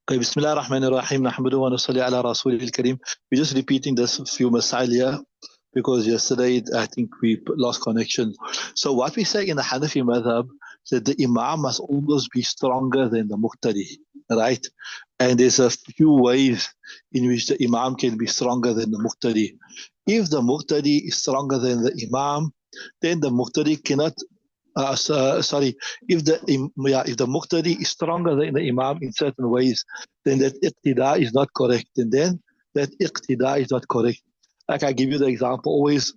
Okay, Bismillah ar-Rahman ar-Rahim, Nahmaduhu wa nusalli ala Rasulil Kareem. We're just repeating this few masail here because yesterday I think we lost connection. So what we say in the Hanafi madhab that the Imam must always be stronger than the Muqtadi, right? And there's a few ways in which the Imam can be stronger than the Muqtadi. If the Muqtadi is stronger than the Imam, then the Muqtadi cannot sorry, if the muqtadi is stronger than the imam in certain ways, then that iqtida is not correct. And then that iqtida is not correct. Like I give you the example always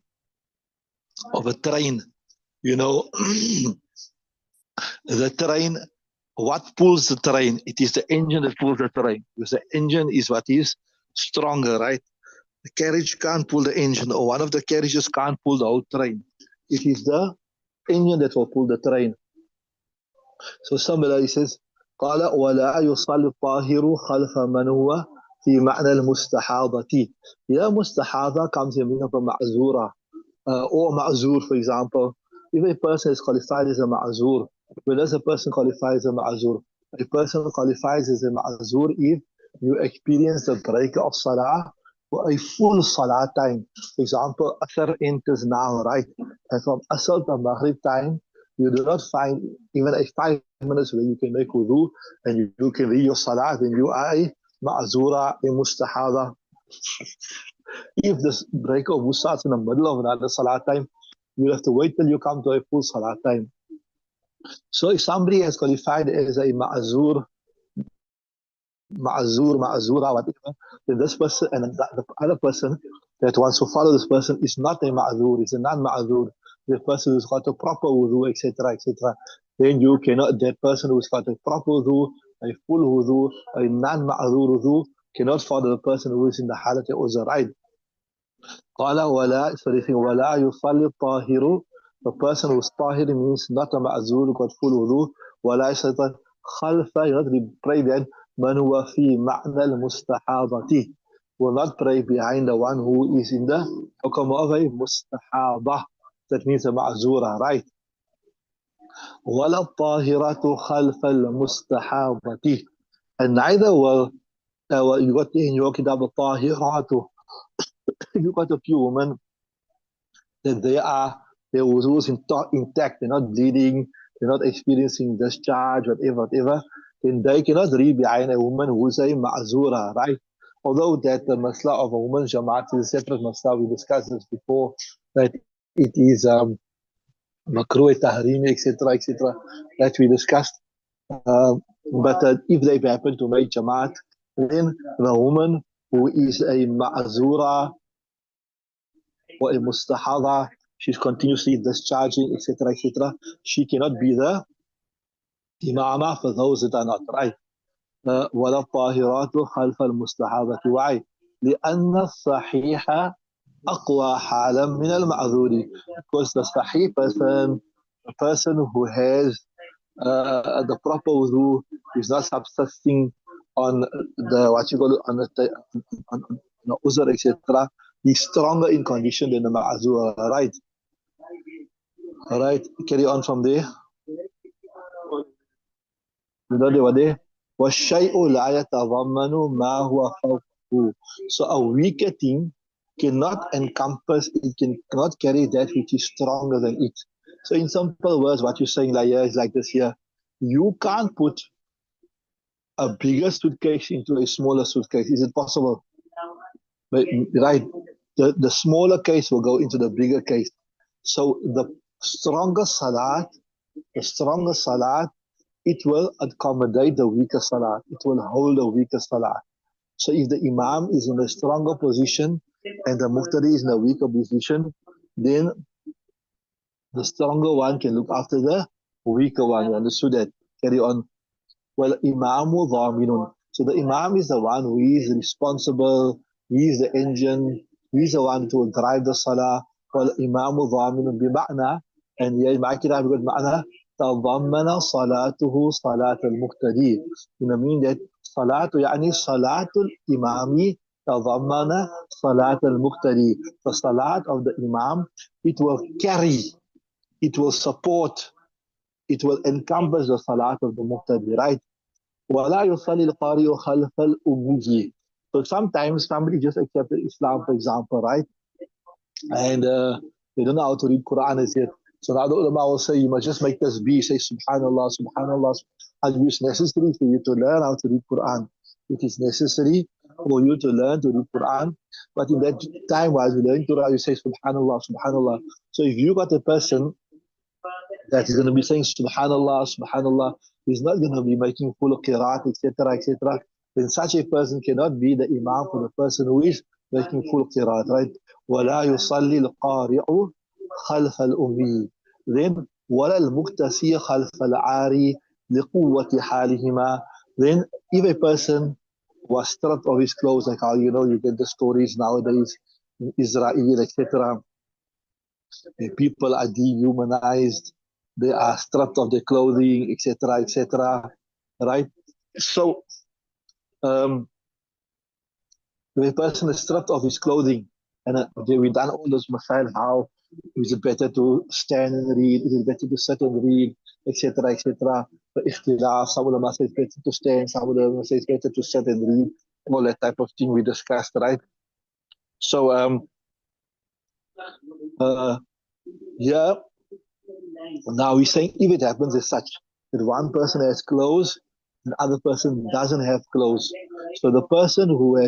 of a train. You know, the train, what pulls the train? It is the engine that pulls the train. Because the engine is what is stronger, right? The carriage can't pull the engine, or one of the carriages can't pull the whole train. It is the engine that will pull the train. So similarly he says قال ولا يصلي الطاهر خلف من هو في معنى المستحاضة. Here مستحاضة comes in meaning of a ma'zura or ma'zur, for example. If a person is qualified as a ma'zur, when does a person qualify as a ma'zur? A person qualifies as a ma'zur if you experience the break of salah for a full salah time. For example, Asr enters now, right? And from Asr to Maghrib time, you do not find even a 5 minutes where you can make wudu and you can read your salah, then you are a ma'zura, a mustahada. If this break of wudu starts in the middle of another salah time, you have to wait till you come to a full salah time. So if somebody has qualified as a ma'zura, whatever, then this person and the other person that wants to follow this person is not a ma'zur, is a non-ma'zur. The person who's got a proper wudu, etc., etc. Then you cannot, that person who's got a proper wudu, a full wudu, a non-ma'zur wudu, cannot follow the person who is in the halat uzr, right? قال ولا ولا يصلي الطاهر. The person who's tahir means not a ma'zur, got full wudu. ولا يصلي خلف, you not pray then من هو في معنى المستحاضة, will not pray behind the one who is in the حكم of a مستحاضة. That means a ma'zura, right? ولا الطاهرة خلف المستحاضة. And neither will you got in your kitab الطاهرات, you got a few women that their wudu is intact, they're not bleeding, they're not experiencing discharge, whatever, then they cannot read behind a woman who is a ma'zura, right? Although that the masla of a woman's jamaat is a separate masla, we discussed this before, that it is makruh, tahrim, etc., that we discussed. But if they happen to make jamaat, then the woman who is a ma'zura or a mustahada, she's continuously discharging, etc., she cannot be the imamah for those that are not, right? ولا الطاهرات خلف المستحاضة. Why? لأن الصحيح أقوى حالا من المعذور. Because the sahih person, the person who has the proper wudu, is not subsisting on the what you call on the uzr, etc., he's stronger in condition than the ma'zur, right? All right, carry on from there. وَالشَّيْءُ لَا يَتَضَمَّنُ مَا هُوَ فَوْقَهُ. So a weaker thing cannot encompass, it cannot carry that which is stronger than it. So in simple words, what you're saying like here is like this here. You can't put a bigger suitcase into a smaller suitcase. Is it possible? But, right. The smaller case will go into the bigger case. So the stronger salat, it will accommodate the weaker salat. It will hold the weaker salat. So if the imam is in a stronger position and the muqtadi is in a weaker position, then the stronger one can look after the weaker one. You understood that? Carry on. Well, imamu dhaminun. So the imam is the one who is responsible. He is the engine. He is the one who will drive the salah. Well, imamu dhaminun bima'na. And here in my kitab we got ma'na. تضمن صلاته صلاة المقتدي. You know, mean that صلاة يعني صلاة الإمام تضمن صلاة المقتدي. The salat of the imam, it will carry, it will support, it will encompass the salat of the muqtadi, right? وَلَا يُصَلِّي الْقَارِئُ خَلْفَ الْأُمِّيِّ. So sometimes somebody just accepted Islam, for example, right? And they don't know how to read Quran as yet. So now the ulama will say, you must just make this be, say Subhanallah, Subhanallah. And it's necessary for you to learn how to read Quran. It is necessary for you to learn to read Quran. But in that time while you learn Quran, you say Subhanallah, Subhanallah. So if you got a person that is going to be saying Subhanallah, Subhanallah, he's not going to be making full qiraat, etc., etc., then such a person cannot be the imam for the person who is making full qiraat, right? وَلَا يُصَلِّي الْقَارِعُ خَلْفَ الْأُمِّيِّ. Then وَلَا الْمُكْتَسِي خَلْفَ الْعَارِ لِقُوَّةِ حَالِهِمَا. Then if a person was stripped of his clothes, like how you get the stories nowadays in Israel, etc., people are dehumanized, they are stripped of their clothing, etc., etc., right? So um, if a person is stripped of his clothing, and we've done all those masail, how is it better to stand and read, is it better to sit and read, etc., etc. The ikhtilaf, some ulama say it's better to stand, some ulama say it's better to sit and read, all that type of thing we discussed, right? So uh, yeah, now we're saying if it happens as such that one person has clothes, the other person doesn't have clothes. So the person who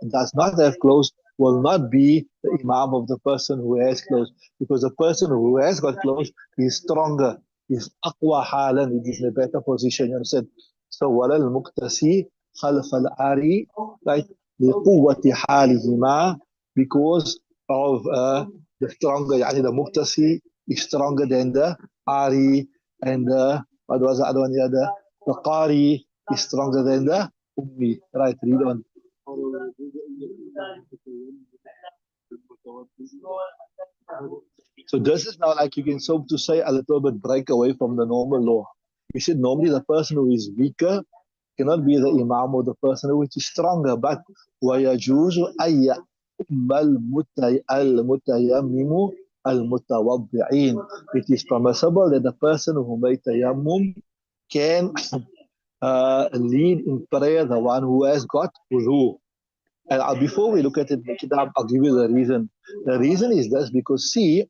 does not have clothes will not be the imam of the person who has clothes, because the person who has got clothes is stronger, is aqwa halan, it is in a better position. You understand? So walal muqtasi khalf al ari, right? لقوة حالهما, because of the stronger, يعني the muqtasi is stronger than the ari, and what was the other one? The qari is stronger than the ummi. Right, read on. So this is now like you can so to say a little bit break away from the normal law. We said normally the person who is weaker cannot be the imam or the person who is stronger, but وَيَجُوزُ أَيَّ الْمُتَيَمِّمُ الْمُتَوَضِّعِينَ. It is permissible that the person who made tayammum can lead in prayer the one who has got wudu. And before we look at it, I'll give you the reason. The reason is this, because see,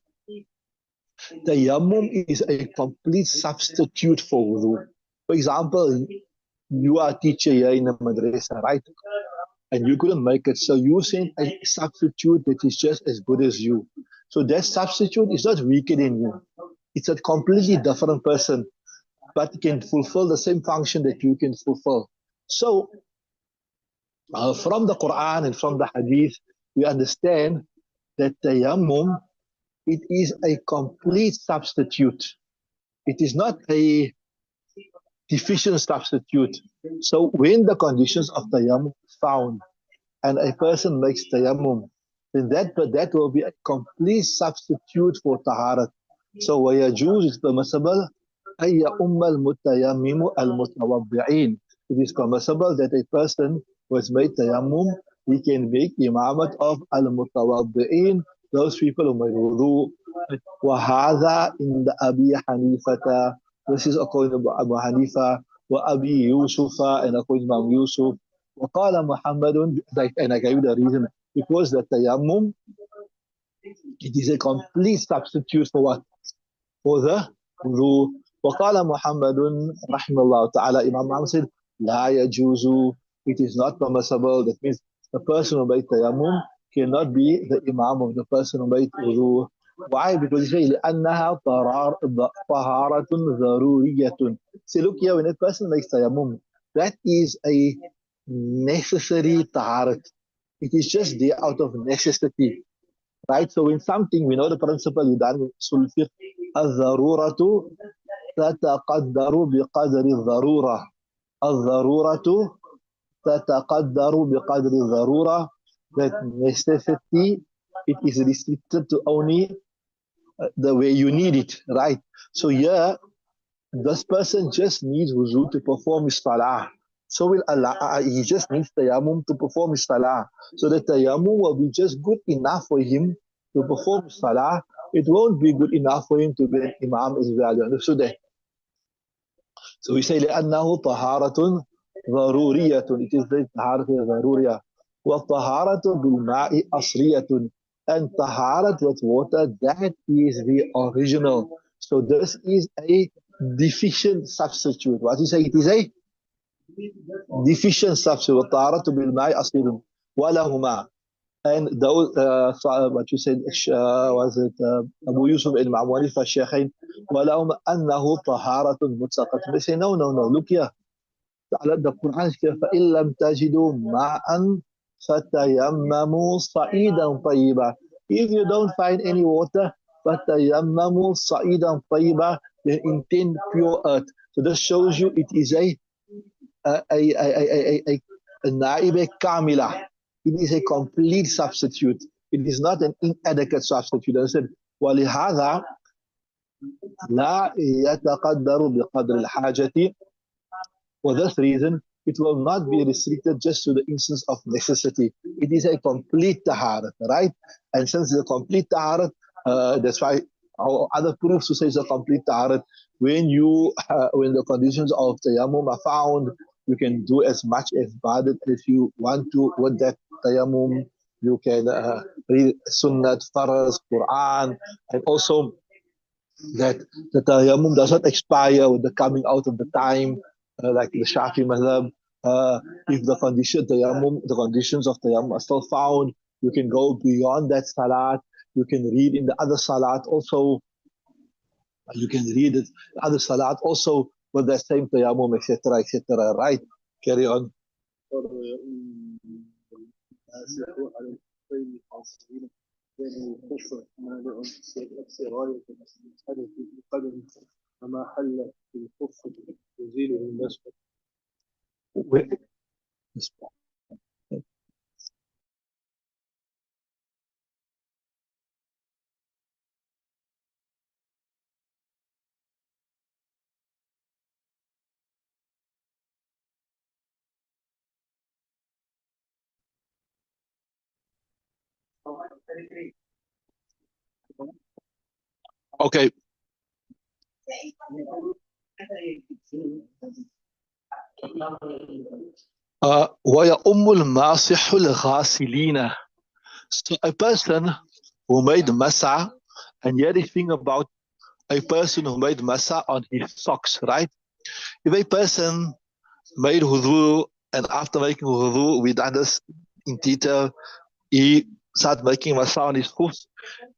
tayammum is a complete substitute for wudu. For example, you are a teacher here in a madrasa, right? And you couldn't make it, so you send a substitute that is just as good as you. So that substitute is not weaker than you. It's a completely different person, but can fulfill the same function that you can fulfill. So from the Quran and from the Hadith, we understand that tayammum, it is a complete substitute. It is not a deficient substitute. So when the conditions of tayammum is found and a person makes tayammum, then that will be a complete substitute for taharat. So وَيَجُوزُ is permissible أَيَّ أُمَّ الْمُتَيَمِّمُ الْمُتَوَضِّعِينَ. It is permissible that a person who has made tayammum, he can make imaamat of al-mutawaddi'in, those people who made wudu. وَهَذَا عِنْدَ أَبِي حَنِيفَةَ. This is according to Abu Hanifa, وَأَبِي يُوسُفَ, and according to Imam Yusuf. وَقَالَ مُحَمَّدٌ, and I gave you the reason, because the tayammum, it is a complete substitute for what? For the wudu. وقال محمد رحمه الله تعالى, Imam Muhammad said, لا يجوز, it is not permissible. That means the person who made tayammum cannot be the imam of the person who made wudu. Why? Because he said, لأنها طهارة ضرورية. See, look here, when a person makes tayammum, that is a necessary taharat. It is just there out of necessity. Right? So in something, we know the principle you done with usul fiqh, الضرورة تتقدر بقدر الضرورة. الضرورة تتقدر بقدر الضرورة. That necessity, it is restricted to only the way you need it, right? So here, this person just needs wuzu to perform his salah. So will Allah, he just needs tayammum to perform his salah. So the tayammum will be just good enough for him to perform his salah. It won't be good enough for him to be an imam as well. You understood that? So we say لأنه طهارة ضرورية. It is the طهارة ضرورية. والطهارة بالماء أصلية. And طهارة with water, that is the original. So this is a deficient substitute. What is it? It is a deficient substitute. والطهارة بالماء أصلية. ولهما. And those, what you said, was it Abu Yusuf al-Ma'wani for Shaykhain, وَلَهُمْ أَنَّهُ طَهَارَةٌ مُتْسَقَةٌ. They say, no, no, no, look here. The Quran is clear, فَإِن لَمْ تَجِدُوا مَاءً فَتَيَمَّمُوا صَعِيدًا طَيِّبًا. If you don't find any water, فَتَيَمَّمُوا صَعِيدًا طَيِّبًا, then intend pure earth. So this shows you it is a naibe kamila. It is a complete substitute. It is not an inadequate substitute. I said, ولهذا لا يتقدر بقدر الحاجة. For this reason, it will not be restricted just to the instance of necessity. It is a complete taharat, right? And since it's a complete taharat, that's why our other proofs to say it's a complete taharat. When the conditions of tayammum are found, you can do as much ibadat as you want to with that tayammum. You can read sunnat, faraz, Quran, and also that the tayammum does not expire with the coming out of the time, like the Shafi madhab. If the conditions of tayammum are still found, you can go beyond that salat. You can read in the other salat also. You can read it, the other salat also with that same tayammum, etc., etc. Right? Carry on. الكفر مانع سراية الحدث في القدم وما حل في الكفر يزيله المسح. Okay. وَيَأُمُّ الْمَاسِحُ الْغَاسِلِينَ. So a person who made masa, and here the thing about a person who made masa on his socks, right? If a person made wudu, and after making wudu, we done this in detail, he started making masa on his hoofs,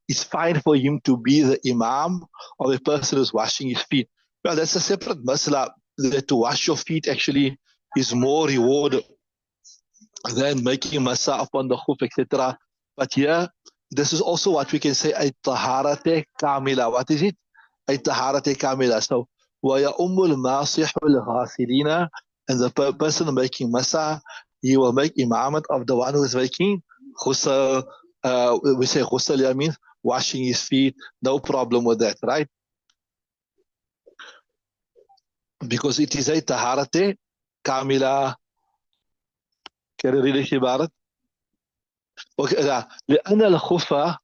it's fine for him to be the imam or the person who's washing his feet. Well, that's a separate masala, that to wash your feet actually is more reward than making masa upon the hoof, etc. But here, this is also what we can say, a taharate kamila. What is it? A taharate kamila. So, وَيَأُمُّ الْمَاسِحُ الْغَاسِلِينَ. And the person making masa, he will make imaamat of the one who is making ghusl. We say ghusl means washing his feet. No problem with that, right? Because it is a taharate kamila. Can you read it, Ibarat? Okay, لأن الخف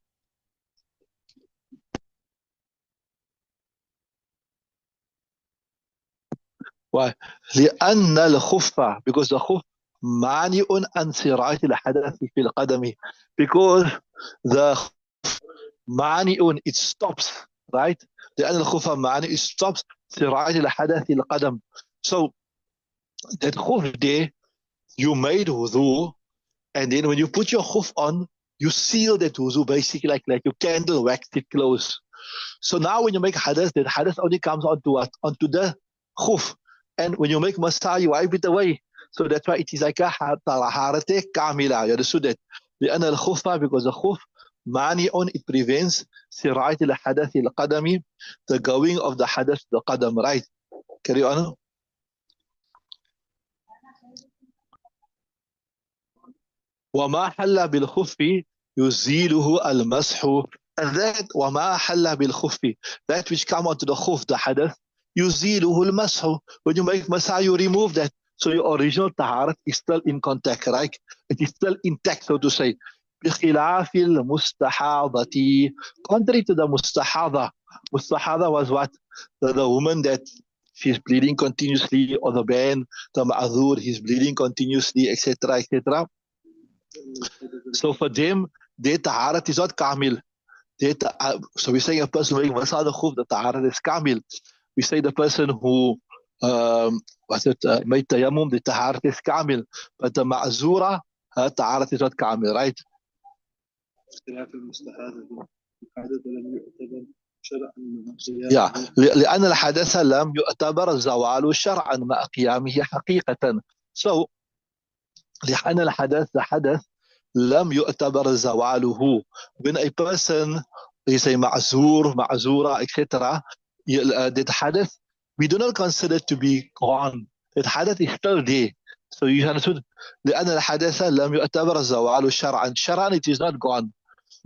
why? لأن الخف, because the khuf مانع عن سراية الحدث في القدم, because the مانع, it stops, right? لأن الخف مانع, it stops سراية الحدث في القدم. So that khuf there, you made wudu, and then when you put your khuf on, you seal that wudu basically like your candle wax it close. So now when you make hadith, that hadith only comes onto what? Onto the khuf. And when you make masa, you wipe it away. So that's why it is like a taharate kamila. You understood that? لأن الخف, because the khuf مانع, it prevents سراية الحدث القدمي, the going of the hadith, the qadam, right? Carry on. وما حل بالخف يزيله المسح. And that وما حل بالخف, that which come onto the khuf, the hadith, يزيله المسح. When you make masah, you remove that. So your original taharat is still in contact, right? It is still intact, so to say. بخلاف المستحاضة, contrary to the mustahada. Mustahada was what? The woman that he's bleeding continuously, or the man, the ma'adhur, he's bleeding continuously, etc., etc. So for them, their taharat is not kamil. So we're saying a person wearing masa the khuf, the taharat is kamil. We say the person who made tayammum, the taharat is kamil. But the ma'zura, her taharat is not kamil, right? Yeah. لأن الحدث لم يعتبر الزوال شرعا مع قيامه حقيقة. So لأن الحدث, the حدث, لم يعتبر زواله. When a person is a ma'zur, ma'zura, etc., that hadith, we do not consider it to be gone. That hadith is still there. So you understood? لأن الحدث لم يعتبر الزوال شرعا. شرعا, it is not gone.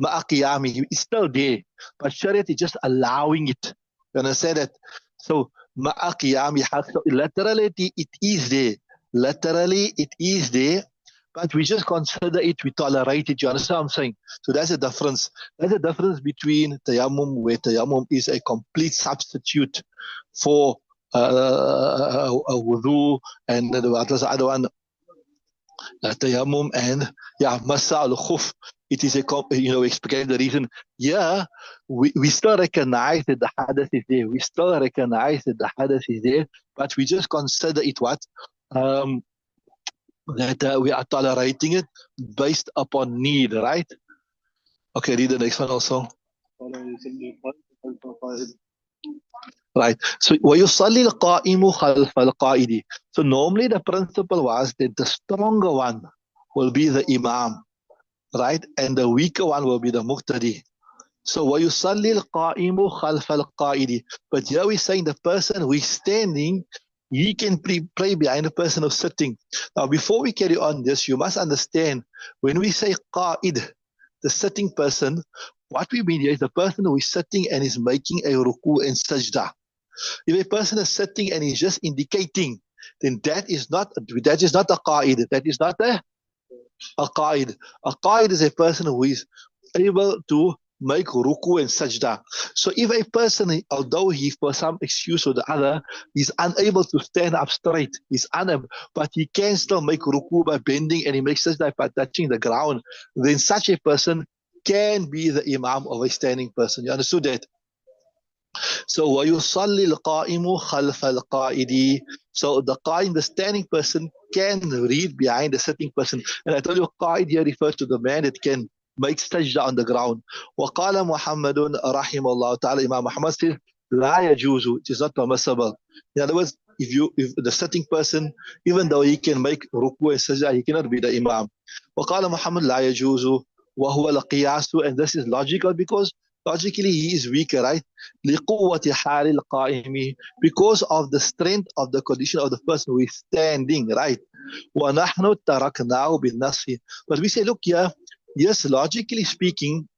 مع قيامه, it's still there. But Shariat is just allowing it. You understand that? So مع قيامه, literally it is there. Literally it is there. But we just consider it, we tolerate it. You understand what I'm saying? So that's the difference. That's the difference between tayammum, where tayammum is a complete substitute for a wudu, and what was the other one? Tayammum, and masa al-khuf. It is we explain the reason. Yeah, we still recognize that the hadith is there. We still recognize that the hadith is there, but we just consider it what? That we are tolerating it based upon need, right? Okay, read the next one also. Right. So وَيُصَلِّي الْقَائِمُ خَلْفَ الْقَائِدِ. So normally the principle was that the stronger one will be the imam, right? And the weaker one will be the muqtadi. So وَيُصَلِّي الْقَائِمُ خَلْفَ الْقَائِدِ. But here we're saying the person who is standing, he can pray behind the person who's sitting. Now, before we carry on this, you must understand, when we say qa'id, the sitting person, what we mean here is the person who is sitting and is making a ruku and sajda. If a person is sitting and is just indicating, then that is not a qa'id. That is not a qa'id. A qa'id is a person who is able to make ruku and sajda. So if a person, although he for some excuse or the other, is unable to stand up straight, he's unable, but he can still make ruku by bending, and he makes sajda by touching the ground, then such a person can be the imam of a standing person. You understood that? So وَيُصَلِّي الْقَائِمُ خَلْفَ الْقَائِدِ. So the qa'im, the standing person, can read behind the sitting person. And I told you, qa'id here refers to the man that can make sajda on the ground. وَقَالَ مُحَمَّدٌ رَحِمَ اللَّهُ ta'ala. Imam Muhammad says, لَا يَجُوزُ. It is not permissible. In other words, if the sitting person, even though he can make ruku and sajda, he cannot be the imam. وَقَالَ مُحَمَّدٌ لَا يَجُوزُ وَهُوَ الْقِيَاسُ. And this is logical because logically he is weaker, right? لِقُوَّةِ حَالِ الْقَائِمِ. Because of the strength of the condition of the person who is standing, right? وَنَحْنُ تَرَكْنَاهُ بِالنَّصْفِ. But we say, look here, yes, logically speaking,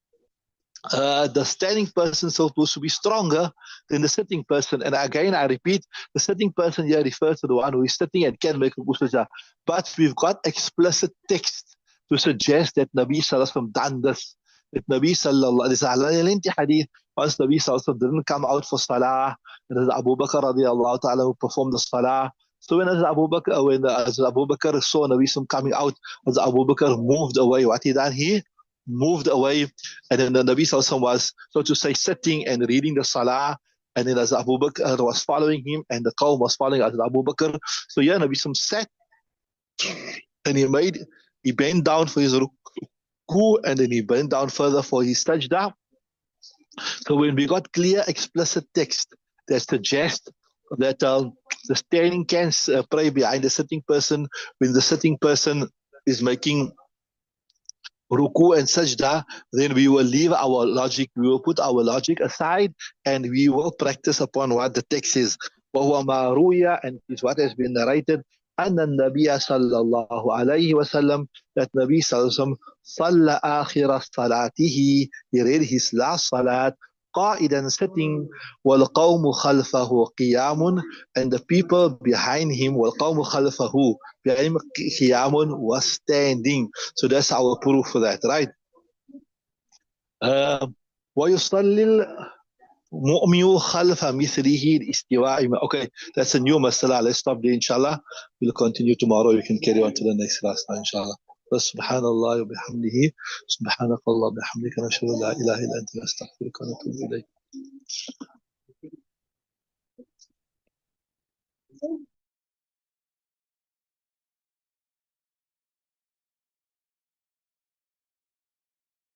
the standing person is supposed to be stronger than the sitting person. And again, I repeat, the sitting person here refers to the one who is sitting and can make ruku sajda. But we've got explicit text to suggest that Nabi Sallallahu Alaihi Wasallam done this. That Nabi Sallallahu Alaihi Wasallam, hadith, once Nabi Sallallahu Alaihi Wasallam didn't come out for Salah, and as Abu Bakr radiallahu ta'ala who performed the Salah. So when Abu Bakr saw Nabi Sallallahu coming out, as Abu Bakr moved away, what he done? He moved away, and then the Nabi Sallallahu Alaihi Wasallam was, so to say, sitting and reading the Salah, and then as Abu Bakr was following him, and the Qawm was following as Abu Bakr. So yeah, Nabi Sallallahu sat, and he bent down for his ruku, and then he bent down further for his sajda. So when we got clear, explicit text that suggests that the standing can pray behind the sitting person, when the sitting person is making ruku and sajda, then we will leave our logic, we will put our logic aside, and we will practice upon what the text is. وَهُوَ مَا رُوِيَ, and is what has been narrated, أن النبي صلى الله عليه وسلم, that Nabi صلى الله عليه وسلم صلى آخر صلاته, he read his last salat, قائدا, sitting, والقوم خلفه قيام, and the people behind him, والقوم خلفه, behind him, قيام, was standing. So that's our proof for that, right? ويصلي مؤمن خلف مثله الاستواء. Okay, that's a new masala. Let's stop there, inshallah. We'll continue tomorrow. You can carry on to the next class now, inshallah. سبحان الله وبحمده سبحانك الله وبحمدك نشهد أن لا إله إلا أنت نستغفرك ونتوب إليك.